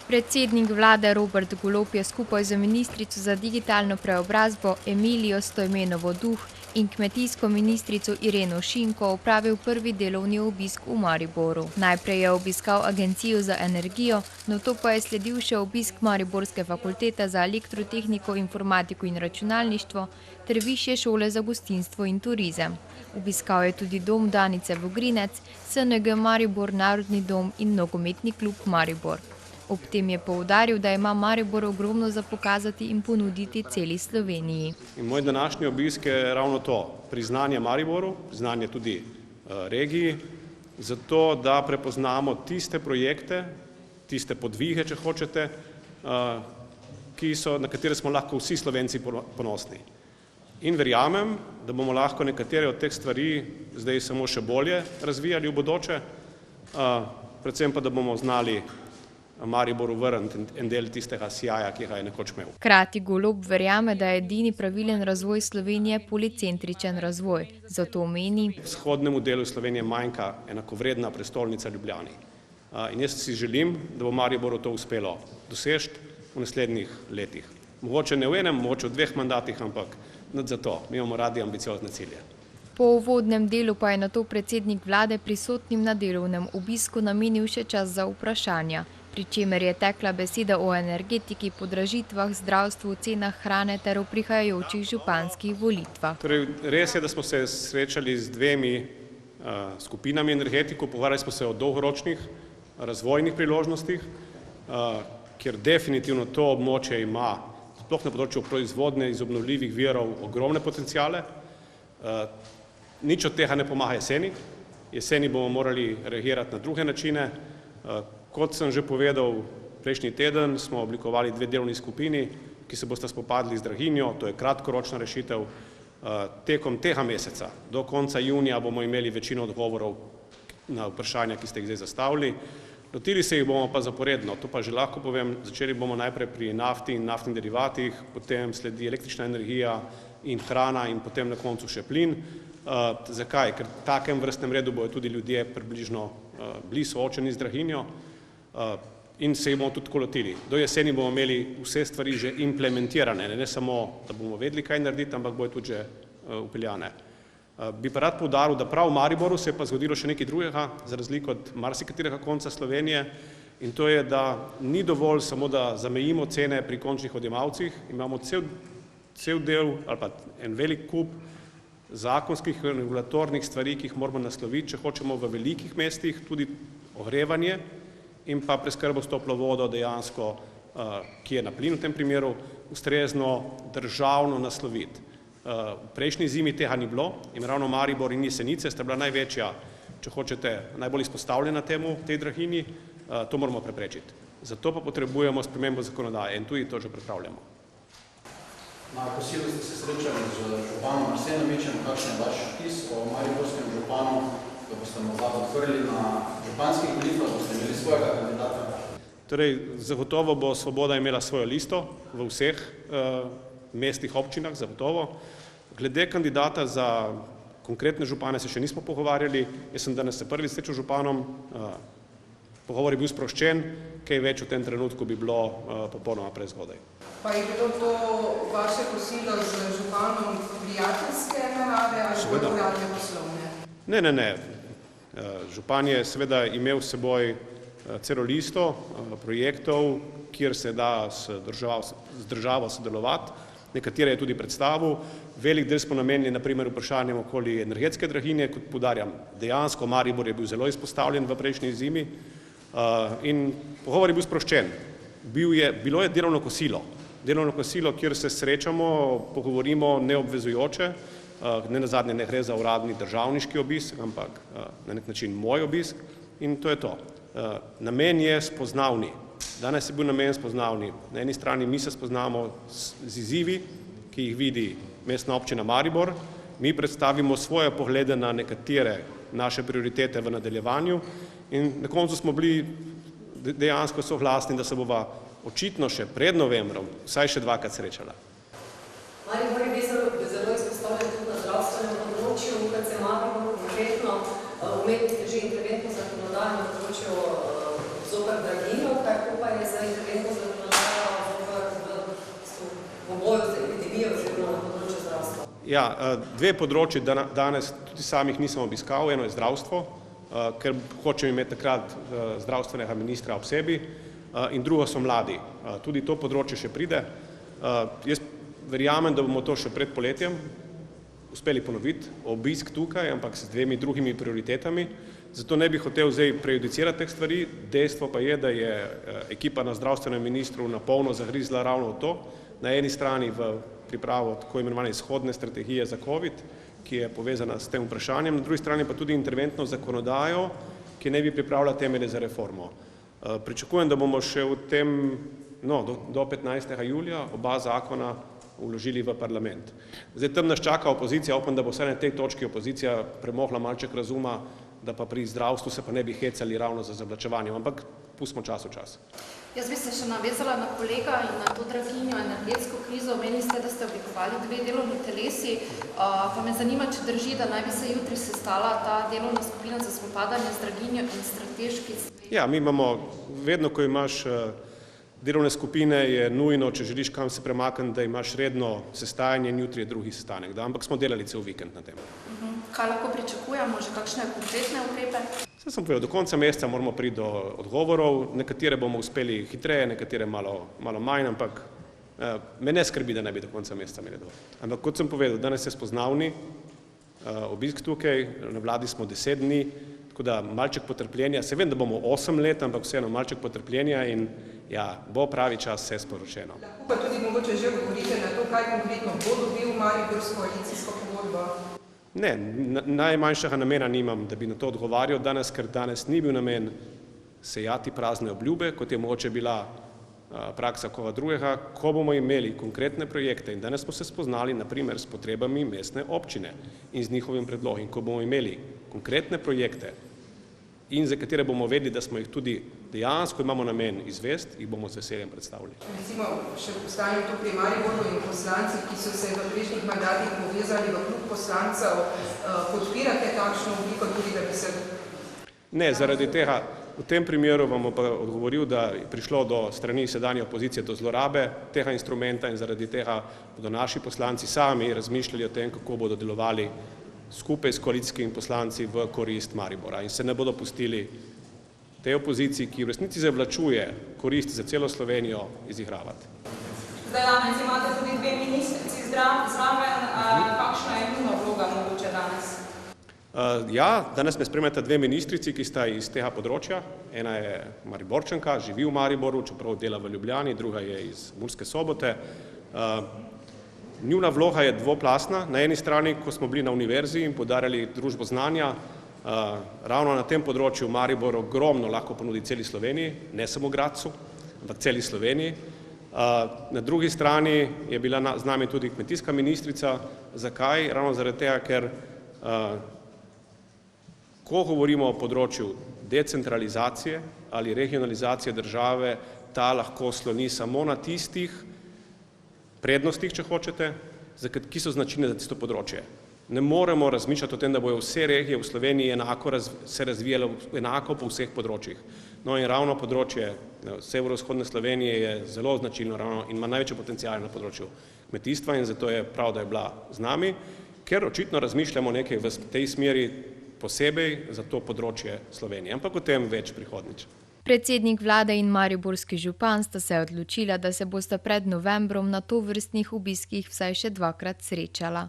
Predsednik vlade Robert Golob je skupaj z ministrico za digitalno preobrazbo Emilijo Stojmenovo Duh in kmetijsko ministrico Ireno Šinko opravil prvi delovni obisk v Mariboru. Najprej je obiskal Agencijo za energijo, nato pa je sledil še obisk Mariborske fakultete za elektrotehniko, informatiko in računalništvo ter Višje šole za gostinstvo in turizem. Obiskal je tudi dom Danice Vogrinec, SNG Maribor, Narodni dom in nogometni klub Maribor. Ob tem je poudaril, da ima Maribor ogromno za pokazati in ponuditi celi Sloveniji. Moj današnji obisk je ravno to, priznanje Mariboru, priznanje tudi regiji, zato da prepoznamo tiste projekte, tiste podvige, če hočete, na katere smo lahko vsi Slovenci ponosni. In verjamem, da bomo lahko nekatere od teh stvari zdaj samo še bolje razvijali v bodoče, predvsem pa, da bomo znali Mariboru vrniti en del tistega sijaja, ki ga je nekoč imel. Hkrati Golob verjame, da je edini pravilen razvoj Slovenije policentričen razvoj. Zato meni: vzhodnemu delu Slovenije manjka enakovredna prestolnica Ljubljani. In jaz si želim, da bo Mariboru to uspelo doseči v naslednjih letih. Mogoče ne v enem, mogoče v 2 mandatih, ampak nad zato. Mi imamo radi ambiciozne cilje. Po uvodnem delu pa je nato predsednik vlade prisotnim na delovnem obisku namenil še čas za vprašanja, pri čemer je tekla beseda o energetiki, podražitvah, zdravstvu, cenah hrane ter o prihajajočih županskih volitvah. Torej, res je, da smo se srečali z 2 skupinami energetikov, pogovarjali smo se o dolgoročnih razvojnih priložnostih, kjer definitivno to območje ima, sploh na področju proizvodnje iz obnovljivih virov, ogromne potenciale. Nič od tega ne pomaga jeseni. Jeseni bomo morali reagirati na druge načine. Kot sem že povedal, prejšnji teden smo oblikovali 2 delovni skupini, ki se bosta spopadli z draginjo, to je kratkoročna rešitev. Tekom tega meseca, do konca junija, bomo imeli večino odgovorov na vprašanja, ki ste jih zdaj zastavili. Lotili se jih bomo pa zaporedno, to pa že lahko povem, začeli bomo najprej pri nafti in naftnih derivatih, potem sledi električna energija in hrana in potem na koncu še plin. Zakaj? Ker v takem vrstnem redu bojo tudi ljudje približno bili soočeni z draginjo in se jih bomo tudi tako lotili. Do jeseni bomo imeli vse stvari že implementirane, ne samo, da bomo vedeli, kaj narediti, ampak bojo tudi že upeljane. Bi pa rad poudaril, da prav v Mariboru se je pa zgodilo še nekaj drugega, za razliko od marsikaterega konca Slovenije, in to je, da ni dovolj samo, da zamejimo cene pri končnih odjemalcih, imamo cel del ali pa en velik kup zakonskih in regulatornih stvari, ki jih moramo nasloviti, če hočemo v velikih mestih tudi ogrevanje in pa preskrbo s toplo vodo dejansko, ki je na plin v tem primeru, ustrezno državno nasloviti. V prejšnji zimi tega ni bilo in ravno Maribor in Jesenice sta bila največja, če hočete, najbolj izpostavljena tej draginji, to moramo preprečiti. Zato pa potrebujemo spremembo zakonodaje in tudi to že pripravljamo. Na kosilu ste se srečali z županom Arsenovićem, kakšen je vaš vtis o mariborskem županu, da boste morda odprli na županskih volitvah, boste imeli svojega kandidata? Torej, zagotovo bo Svoboda imela svojo listo v vseh mestnih občinah, zagotovo. Glede kandidata za konkretne župane se še nismo pogovarjali. Jaz sem danes se prvič srečal z županom, pogovor je bil sproščen, kaj več v tem trenutku bi bilo popolnoma prezgodaj. Pa je bilo to vaše kosilo z županom prijateljske narave ali bolj uradne poslovne? Ne. Župan je seveda imel s seboj celo listo projektov, kjer se da z državo sodelovati. Nekatere je tudi predstavil. Velik del smo namenili na primer vprašanjem okoli energetske draginje, kot poudarjam, dejansko Maribor je bil zelo izpostavljen v prejšnji zimi in pogovor je bil sproščen. Bilo je delovno kosilo, kjer se srečamo, pogovorimo neobvezujoče, ne nazadnje ne gre za uradni državniški obisk, ampak na nek način moj obisk in to je to. Namen je spoznavni. Danes je bil namen spoznavni. Na eni strani mi se spoznamo z izzivi, ki jih vidi mestna občina Maribor, mi predstavimo svoje poglede na nekatere naše prioritete v nadaljevanju in na koncu smo bili dejansko soglasni, da se bova očitno še pred novembrom vsaj še 2-krat srečala. Maribor je bil zelo izpostavljen tudi na zdravstvenem področju, kot se Maribor konkretno umetni že interventno zakonodajo na področju zoper draginjo, kako pa je zdaj interventno zakonodajo v boju z epidemijo oziroma na področju zdravstva? Ja, dve področji danes tudi samih nisem obiskal. Eno je zdravstvo, ker hočem imeti takrat zdravstvenega ministra ob sebi, in drugo so mladi. Tudi to področje še pride. Jaz verjamem, da bomo to še pred poletjem uspeli ponoviti, obisk tukaj, ampak s dvemi drugimi prioritetami. Zato ne bi hotel zdaj prejudicirati teh stvari. Dejstvo pa je, da je ekipa na zdravstvenem ministru na polno zagrizla ravno v to. Na eni strani v pripravo tako imenovane izhodne strategije za COVID, ki je povezana s tem vprašanjem, na drugi strani pa tudi interventno zakonodajo, ki naj bi pripravila temelje za reformo. Pričakujem, da bomo še v tem, do 15. julija oba zakona vložili v parlament. Zdaj tam nas čaka opozicija, upam, da bo vsaj na tej točki opozicija premogla malček razuma, da pa pri zdravstvu se pa ne bi hecali ravno za zavlačevanjem, ampak pustimo čas v čas. Jaz bi se še navezala na kolega in na to draginjo, energetsko krizo. Omenili ste, da ste oblikovali 2 delovni telesi, pa me zanima, če drži, da naj bi se jutri sestala ta delovna skupina za spopadanje z draginjo in strateški. Ja, mi imamo, vedno ko imaš delovne skupine, je nujno, če želiš kam se premakniti, da imaš redno sestajanje in jutri je drugi sestanek, ampak smo delali cel vikend na tem. Kaj lahko pričakujemo, že kakšne konkretne ukrepe? Saj sem povedal, do konca meseca moramo priti do odgovorov, nekatere bomo uspeli hitreje, nekatere malo manj, ampak me ne skrbi, da ne bi do konca meseca imeli dovolj. Ampak kot sem povedal, danes je spoznavni obisk tukaj, na vladi smo 10 dni, tako da malček potrpljenja, se vem, da bomo 8 let, ampak vseeno malček potrpljenja in ja, bo pravi čas vse sporočeno. Lahko pa tudi mogoče že odgovorite na to, kaj konkretno bo dobil Maribor s koalicijsko pogodbo? Ne, najmanjšega namena nimam, da bi na to odgovarjal danes, ker danes ni bil namen sejati prazne obljube, kot je mogoče bila praksa koga drugega, ko bomo imeli konkretne projekte in danes smo se spoznali naprimer s potrebami mestne občine in z njihovim predlogom. In ko bomo imeli konkretne projekte in za katere bomo vedeli, da smo jih tudi dejansko imamo namen izvesti, jih bomo z veseljem predstavili. Recimo, še postavim to pri Mariboru in poslanci, ki so se v prejšnjih mandatih povezali v klub poslancev, podpirate takšno obliko tudi, da bi se... Ne, zaradi tega, v tem primeru vam pa odgovoril, da je prišlo do strani sedanje opozicije do zlorabe tega instrumenta in zaradi tega bodo naši poslanci sami razmišljali o tem, kako bodo delovali skupaj s koalicijskimi poslanci v korist Maribora in se ne bodo pustili tej opoziciji, ki v resnici zavlačuje korist za celo Slovenijo, izigravati. Zdaj danes imate tudi 2 ministrici zraven, kakšna je njuna vloga mogoče danes? Ja, danes me spremljata 2 ministrici, ki sta iz tega področja. Ena je Mariborčanka, živi v Mariboru, čeprav dela v Ljubljani, druga je iz Murske Sobote. Njuna vloga je dvoplastna. Na eni strani, ko smo bili na univerzi in poudarjali družbo znanja, ravno na tem področju Maribor ogromno lahko ponudi celi Sloveniji, ne samo Gradcu, ampak celi Sloveniji. Na drugi strani je bila z nami tudi kmetijska ministrica. Zakaj? Ravno zaradi tega, ker ko govorimo o področju decentralizacije ali regionalizacije države, ta lahko sloni samo na tistih prednostih, če hočete, ki so značilne za tisto področje. Ne moremo razmišljati o tem, da bojo vse regije v Sloveniji se razvijale enako po vseh področjih. No in ravno področje severovzhodne Slovenije je zelo značilno in ima največje potencijale na področju kmetijstva in zato je prav, da je bila z nami, ker očitno razmišljamo nekaj v tej smeri posebej za to področje Slovenije, ampak o tem več prihodnjič. Predsednik vlade in mariborski župan sta se odločila, da se bosta pred novembrom na tovrstnih obiskih vsaj še 2-krat srečala.